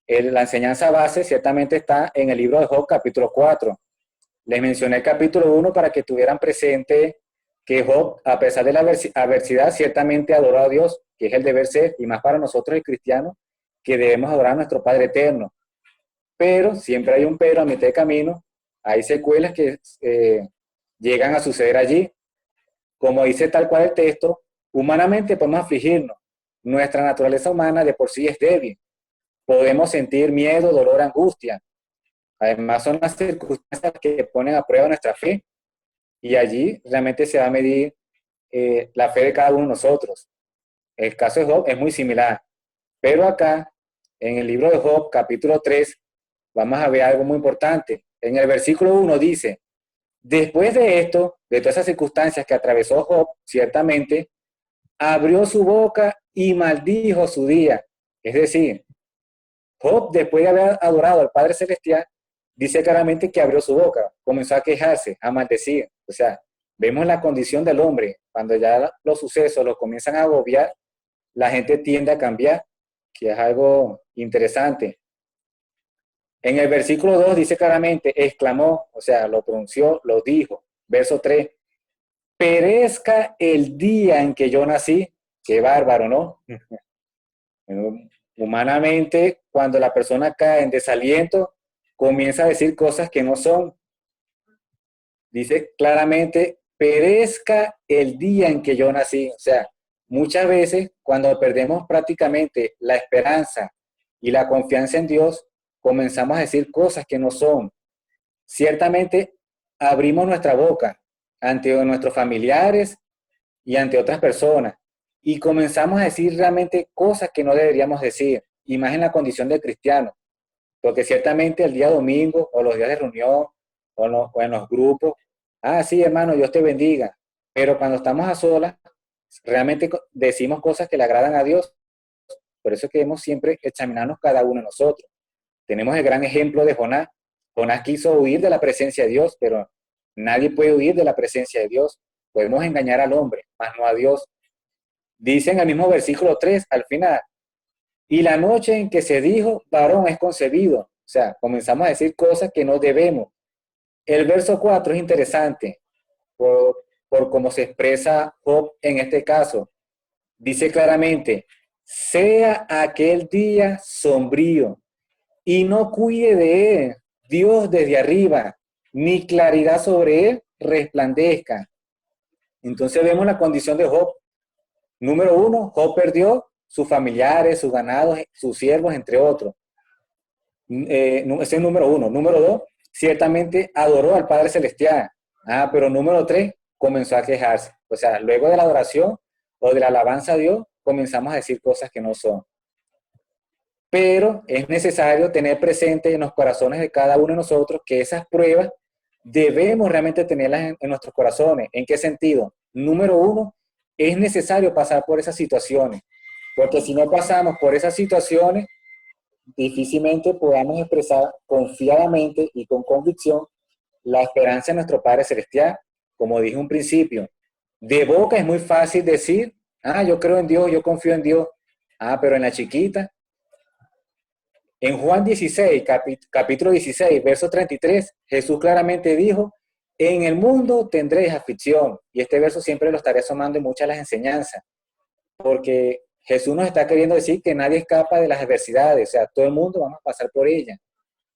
La enseñanza base ciertamente está en el libro de Job, capítulo 4. Les mencioné el capítulo 1 para que tuvieran presente que Job, a pesar de la adversidad, ciertamente adoró a Dios, que es el deber ser, y más para nosotros los cristianos, que debemos adorar a nuestro Padre eterno. Pero siempre hay un pero a mitad de camino, hay secuelas que llegan a suceder allí. Como dice tal cual el texto, humanamente podemos afligirnos. Nuestra naturaleza humana de por sí es débil. Podemos sentir miedo, dolor, angustia. Además, son las circunstancias que ponen a prueba nuestra fe y allí realmente se va a medir la fe de cada uno de nosotros. El caso de Job es muy similar, pero acá, en el libro de Job, capítulo 3, vamos a ver algo muy importante. En el versículo 1 dice, después de esto, de todas esas circunstancias que atravesó Job, ciertamente, abrió su boca y maldijo su día. Es decir, Job, después de haber adorado al Padre Celestial, dice claramente que abrió su boca, comenzó a quejarse, a maldecir. O sea, vemos la condición del hombre. Cuando ya los sucesos lo comienzan a agobiar, la gente tiende a cambiar, que es algo interesante. En el versículo 2 dice claramente, exclamó, o sea, lo pronunció, lo dijo. Verso 3, perezca el día en que yo nací. Qué bárbaro, ¿no? Humanamente, cuando la persona cae en desaliento, comienza a decir cosas que no son. Dice claramente, perezca el día en que yo nací. O sea, muchas veces cuando perdemos prácticamente la esperanza y la confianza en Dios, comenzamos a decir cosas que no son. Ciertamente abrimos nuestra boca ante nuestros familiares y ante otras personas y comenzamos a decir realmente cosas que no deberíamos decir, y más en la condición de cristiano, porque ciertamente el día domingo o los días de reunión o en los grupos, sí hermano, Dios te bendiga, pero cuando estamos a solas, realmente decimos cosas que le agradan a Dios. Por eso queremos siempre examinarnos cada uno de nosotros. Tenemos el gran ejemplo de Jonás. Jonás quiso huir de la presencia de Dios, pero nadie puede huir de la presencia de Dios. Podemos engañar al hombre, mas no a Dios. Dice en el mismo versículo 3, al final, y la noche en que se dijo, varón es concebido. O sea, comenzamos a decir cosas que no debemos. El verso 4 es interesante por cómo se expresa Job en este caso. Dice claramente, sea aquel día sombrío y no cuide de él Dios desde arriba, ni claridad sobre él resplandezca. Entonces vemos la condición de Job. Número 1, Job perdió sus familiares, sus ganados, sus siervos, entre otros. Ese es número 1. Número 2, ciertamente adoró al Padre Celestial. Pero número 3, comenzó a quejarse. O sea, luego de la adoración o de la alabanza a Dios, comenzamos a decir cosas que no son. Pero es necesario tener presente en los corazones de cada uno de nosotros que esas pruebas debemos realmente tenerlas en nuestros corazones. ¿En qué sentido? Número 1, es necesario pasar por esas situaciones, porque si no pasamos por esas situaciones, difícilmente podamos expresar confiadamente y con convicción la esperanza en nuestro Padre Celestial. Como dije en un principio, de boca es muy fácil decir, yo creo en Dios, yo confío en Dios. Pero en la chiquita, en Juan 16, capítulo 16, verso 33, Jesús claramente dijo, en el mundo tendréis aflicción. Y este verso siempre lo estaré asomando en muchas de las enseñanzas, porque Jesús nos está queriendo decir que nadie escapa de las adversidades, o sea, todo el mundo vamos a pasar por ellas.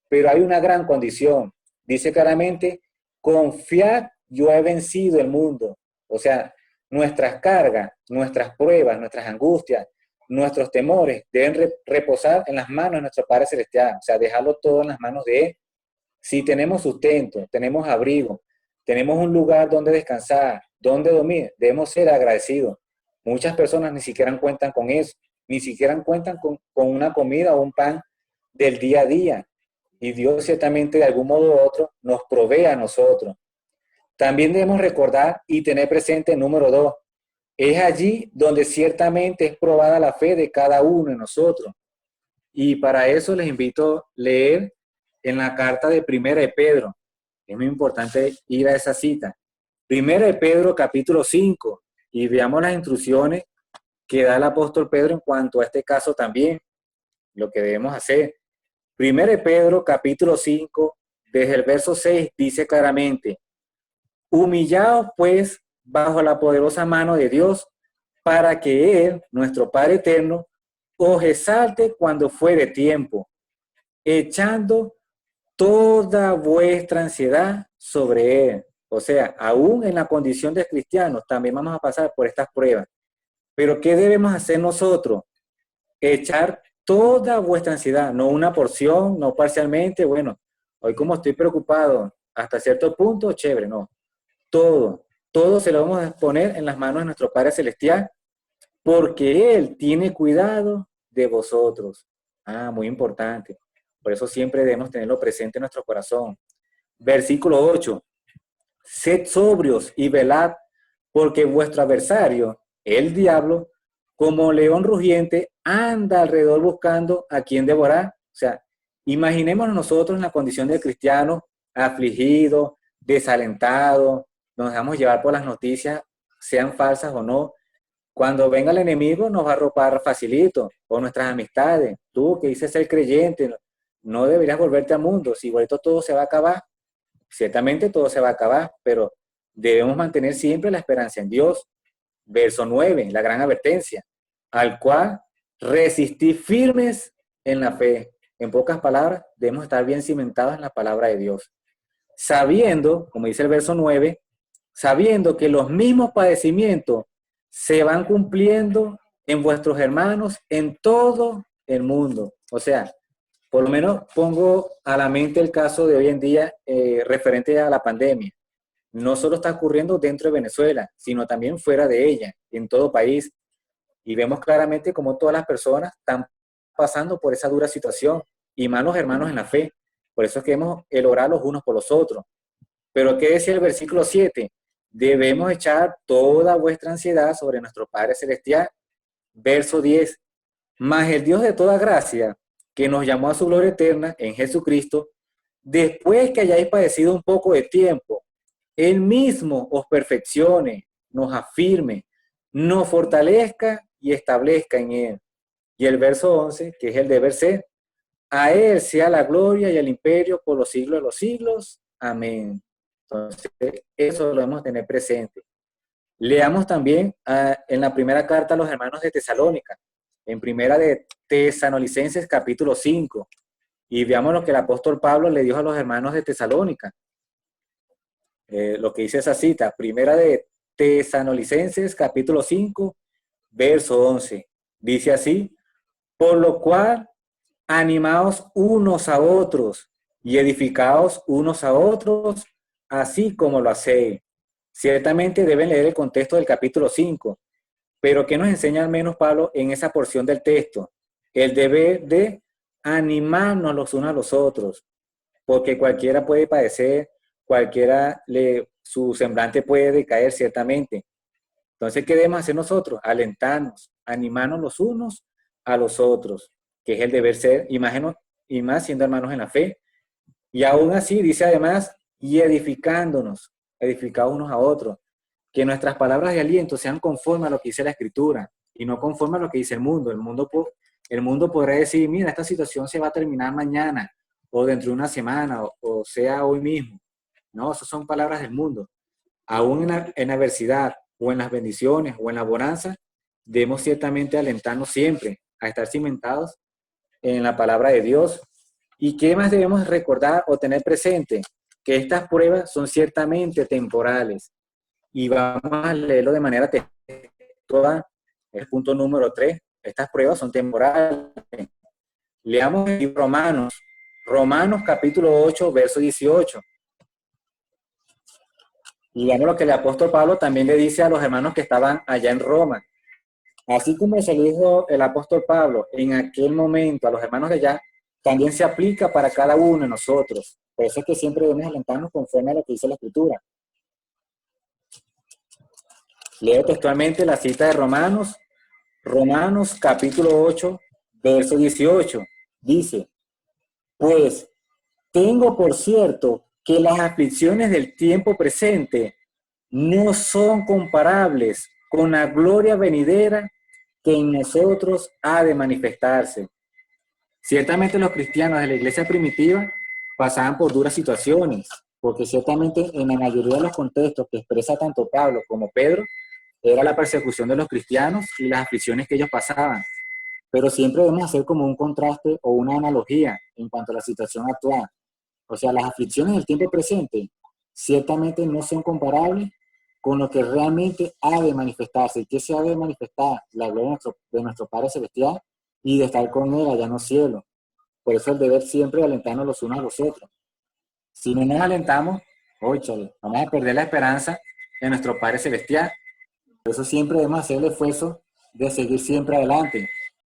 Pero hay una gran condición. Dice claramente, confiad, yo he vencido el mundo. O sea, nuestras cargas, nuestras pruebas, nuestras angustias, nuestros temores deben reposar en las manos de nuestro Padre Celestial, o sea, dejarlo todo en las manos de Él. Si tenemos sustento, tenemos abrigo, tenemos un lugar donde descansar, donde dormir, debemos ser agradecidos. Muchas personas ni siquiera cuentan con eso, ni siquiera cuentan con una comida o un pan del día a día. Y Dios ciertamente de algún modo u otro nos provee a nosotros. También debemos recordar y tener presente número 2, es allí donde ciertamente es probada la fe de cada uno de nosotros. Y para eso les invito a leer en la carta de Primera de Pedro. Es muy importante ir a esa cita. Primera de Pedro, capítulo 5, y veamos las instrucciones que da el apóstol Pedro en cuanto a este caso también, lo que debemos hacer. Primero de Pedro, capítulo 5, desde el verso 6, dice claramente, humillaos pues bajo la poderosa mano de Dios, para que Él, nuestro Padre eterno, os exalte cuando fuere tiempo, echando toda vuestra ansiedad sobre Él. O sea, aún en la condición de cristianos, también vamos a pasar por estas pruebas. Pero ¿qué debemos hacer nosotros? Echar toda vuestra ansiedad, no una porción, no parcialmente, bueno, hoy como estoy preocupado hasta cierto punto, chévere, no. Todo se lo vamos a poner en las manos de nuestro Padre Celestial, porque Él tiene cuidado de vosotros. Ah, muy importante. Por eso siempre debemos tenerlo presente en nuestro corazón. Versículo 8. Sed sobrios y velad, porque vuestro adversario, el diablo, como león rugiente, anda alrededor buscando a quien devorar. O sea, imaginémonos nosotros en la condición del cristiano, afligido, desalentado, nos dejamos llevar por las noticias, sean falsas o no. Cuando venga el enemigo nos va a arropar facilito, o nuestras amistades. Tú que dices ser creyente, no deberías volverte al mundo, si igualito todo se va a acabar. Ciertamente todo se va a acabar, pero debemos mantener siempre la esperanza en Dios. Verso 9, la gran advertencia, al cual resistí firmes en la fe. En pocas palabras, debemos estar bien cimentados en la palabra de Dios. Sabiendo, como dice el verso 9, sabiendo que los mismos padecimientos se van cumpliendo en vuestros hermanos en todo el mundo. O sea, por lo menos pongo a la mente el caso de hoy en día referente a la pandemia. No solo está ocurriendo dentro de Venezuela, sino también fuera de ella, en todo país. Y vemos claramente cómo todas las personas están pasando por esa dura situación, y más los hermanos en la fe. Por eso es que debemos el orar los unos por los otros. Pero ¿qué decía el versículo 7? Debemos echar toda vuestra ansiedad sobre nuestro Padre Celestial. Verso 10. Mas el Dios de toda gracia, que nos llamó a su gloria eterna en Jesucristo, después que hayáis padecido un poco de tiempo, Él mismo os perfeccione, nos afirme, nos fortalezca y establezca en Él. Y el verso 11, que es el deber ser, a Él sea la gloria y el imperio por los siglos de los siglos. Amén. Entonces, eso lo debemos tener presente. Leamos también en la primera carta a los hermanos de Tesalónica, en primera de Tesalonicenses capítulo 5, y veamos lo que el apóstol Pablo le dijo a los hermanos de Tesalónica. Lo que dice esa cita, primera de Tesalonicenses capítulo 5, verso 11. Dice así, por lo cual animaos unos a otros y edificaos unos a otros, así como lo hacéis. Ciertamente deben leer el contexto del capítulo 5, pero ¿qué nos enseña al menos Pablo en esa porción del texto? El deber de animarnos los unos a los otros, porque cualquiera puede padecer, su semblante puede decaer ciertamente. Entonces, ¿qué debemos hacer nosotros? Alentarnos, animarnos los unos a los otros, que es el deber ser, y más siendo hermanos en la fe. Y aún así, dice además, y edificados unos a otros, que nuestras palabras de aliento sean conformes a lo que dice la Escritura y no conforme a lo que dice el mundo. El mundo podrá decir, mira, esta situación se va a terminar mañana o dentro de una semana o sea hoy mismo. No, esas son palabras del mundo. Aún en la adversidad o en las bendiciones o en la bonanza, debemos ciertamente alentarnos siempre a estar cimentados en la palabra de Dios. ¿Y qué más debemos recordar o tener presente? Que estas pruebas son ciertamente temporales. Y vamos a leerlo de manera textual. El punto número 3. Estas pruebas son temporales. Leamos en Romanos capítulo 8, verso 18. Y veamos lo que el apóstol Pablo también le dice a los hermanos que estaban allá en Roma. Así como se lo dijo el apóstol Pablo en aquel momento a los hermanos de allá, también se aplica para cada uno de nosotros. Por eso es que siempre debemos alentarnos conforme a lo que dice la Escritura. Leo textualmente la cita de Romanos capítulo 8, verso 18. Dice, pues tengo por cierto que las aflicciones del tiempo presente no son comparables con la gloria venidera que en nosotros ha de manifestarse. Ciertamente los cristianos de la iglesia primitiva pasaban por duras situaciones, porque ciertamente en la mayoría de los contextos que expresa tanto Pablo como Pedro, era la persecución de los cristianos y las aflicciones que ellos pasaban. Pero siempre debemos hacer como un contraste o una analogía en cuanto a la situación actual. O sea, las aflicciones del tiempo presente ciertamente no son comparables con lo que realmente ha de manifestarse. ¿Y qué se ha de manifestar? La gloria de nuestro Padre Celestial y de estar con Él allá en los cielos. Por eso el deber siempre de alentarnos los unos a los otros. Si no nos alentamos, óchale, vamos a perder la esperanza de nuestro Padre Celestial. Por eso siempre debemos hacer el esfuerzo de seguir siempre adelante.